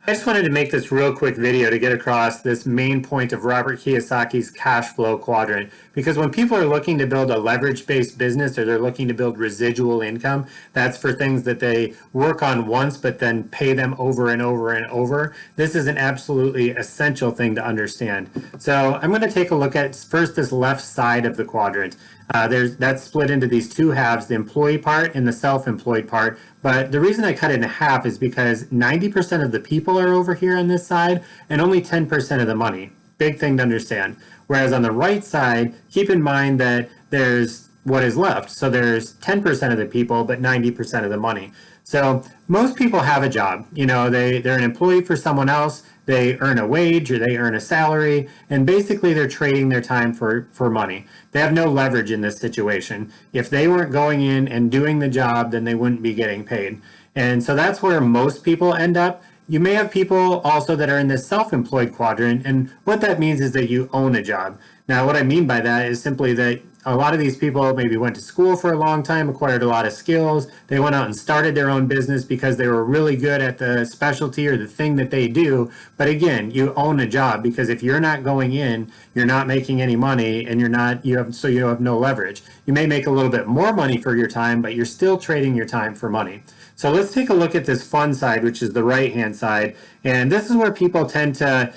I just wanted to make this real quick video to get across this main point of Robert Kiyosaki's cash flow quadrant. Because when people are looking to build a leverage-based business or they're looking to build residual income, that's for things that they work on once but then pay them over and over and over. This is an absolutely essential thing to understand. So I'm going to take a look at first this left side of the quadrant. That's split into these two halves, the employee part and the self-employed part. But the reason I cut it in half is because 90% of the people are over here on this side and only 10% of the money. Big thing to understand. Whereas on the right side, keep in mind that there's what is left. So there's 10% of the people, but 90% of the money. So most people have a job. You know, they're an employee for someone else. They earn a wage or they earn a salary, and basically they're trading their time for money. They have no leverage in this situation. If they weren't going in and doing the job, then they wouldn't be getting paid. And so that's where most people end up. You may have people also that are in this self-employed quadrant, and what that means is that you own a job. Now, what I mean by that is simply that a lot of these people maybe went to school for a long time, acquired a lot of skills. They went out and started their own business because they were really good at the specialty or the thing that they do. But again, you own a job because if you're not going in, you're not making any money and you have no leverage. You may make a little bit more money for your time, but you're still trading your time for money. So let's take a look at this fun side, which is the right-hand side. And this is where people tend to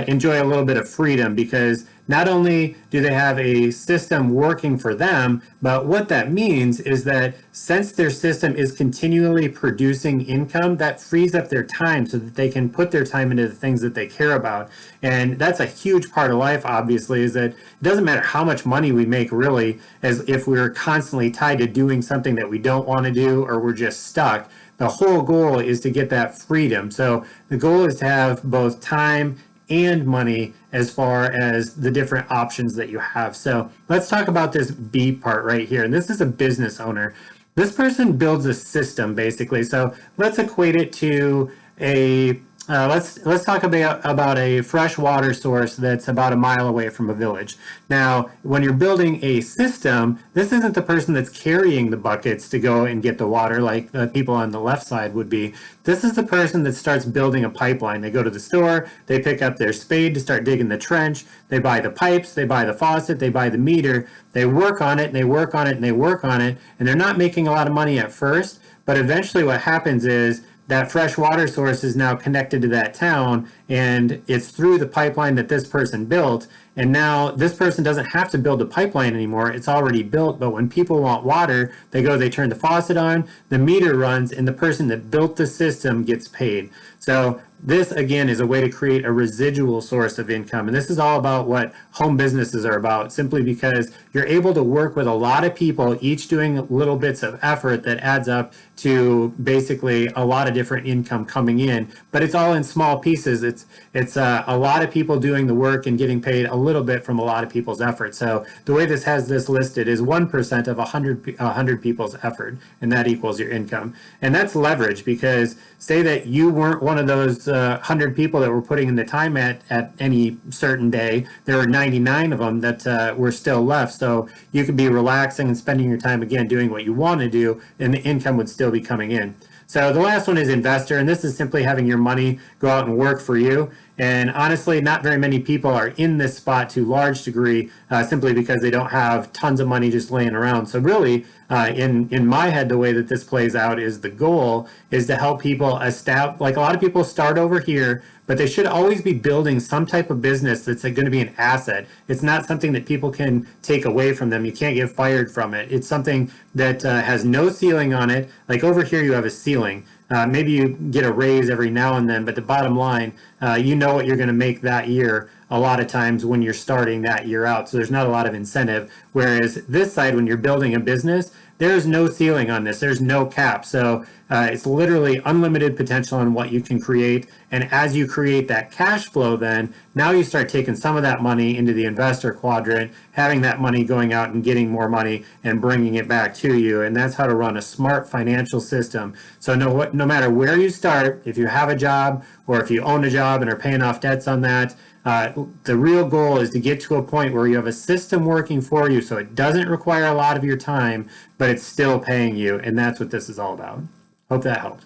enjoy a little bit of freedom because not only do they have a system working for them, but what that means is that since their system is continually producing income, that frees up their time so that they can put their time into the things that they care about. And that's a huge part of life, obviously, is that it doesn't matter how much money we make, really, as if we're constantly tied to doing something that we don't want to do or we're just stuck. The whole goal is to get that freedom. So the goal is to have both time and money as far as the different options that you have. So let's talk about this B part right here. And this is a business owner. This person builds a system basically. So let's equate it to a let's talk about a fresh water source that's about a mile away from a village. Now, when you're building a system, this isn't the person that's carrying the buckets to go and get the water like the people on the left side would be. This is the person that starts building a pipeline. They go to the store, they pick up their spade to start digging the trench, they buy the pipes, they buy the faucet, they buy the meter, they work on it, and they work on it, and they work on it, and they're not making a lot of money at first, but eventually what happens is that fresh water source is now connected to that town, and it's through the pipeline that this person built. And now this person doesn't have to build a pipeline anymore. It's already built, but when people want water, they turn the faucet on, the meter runs, and the person that built the system gets paid. So this, again, is a way to create a residual source of income. And this is all about what home businesses are about, simply because you're able to work with a lot of people, each doing little bits of effort that adds up to basically a lot of different income coming in. But it's all in small pieces. It's a lot of people doing the work and getting paid a little bit from a lot of people's effort. So the way this has this listed is 1% of 100 people's effort, and that equals your income. And that's leverage, because say that you weren't one of those 100 people that were putting in the time at any certain day. There were 99 of them that were still left. So you could be relaxing and spending your time again doing what you want to do, and the income would still be coming in. So the last one is investor, and this is simply having your money go out and work for you. And honestly, not very many people are in this spot to a large degree simply because they don't have tons of money just laying around. So really, in my head, the way that this plays out is the goal is to help people establish, like a lot of people start over here, but they should always be building some type of business that's going to be an asset. It's not something that people can take away from them. You can't get fired from it. It's something that has no ceiling on it. Like over here, you have a ceiling. Maybe you get a raise every now and then, but the bottom line, you know what you're going to make that year a lot of times when you're starting that year out. So there's not a lot of incentive. Whereas this side, when you're building a business, there's no ceiling on this. There's no cap. So it's literally unlimited potential on what you can create. And as you create that cash flow, then now you start taking some of that money into the investor quadrant, having that money going out and getting more money and bringing it back to you. And that's how to run a smart financial system. So no matter where you start, if you have a job or if you own a job and are paying off debts on that, the real goal is to get to a point where you have a system working for you so it doesn't require a lot of your time, but it's still paying you. And that's what this is all about. Hope that helped.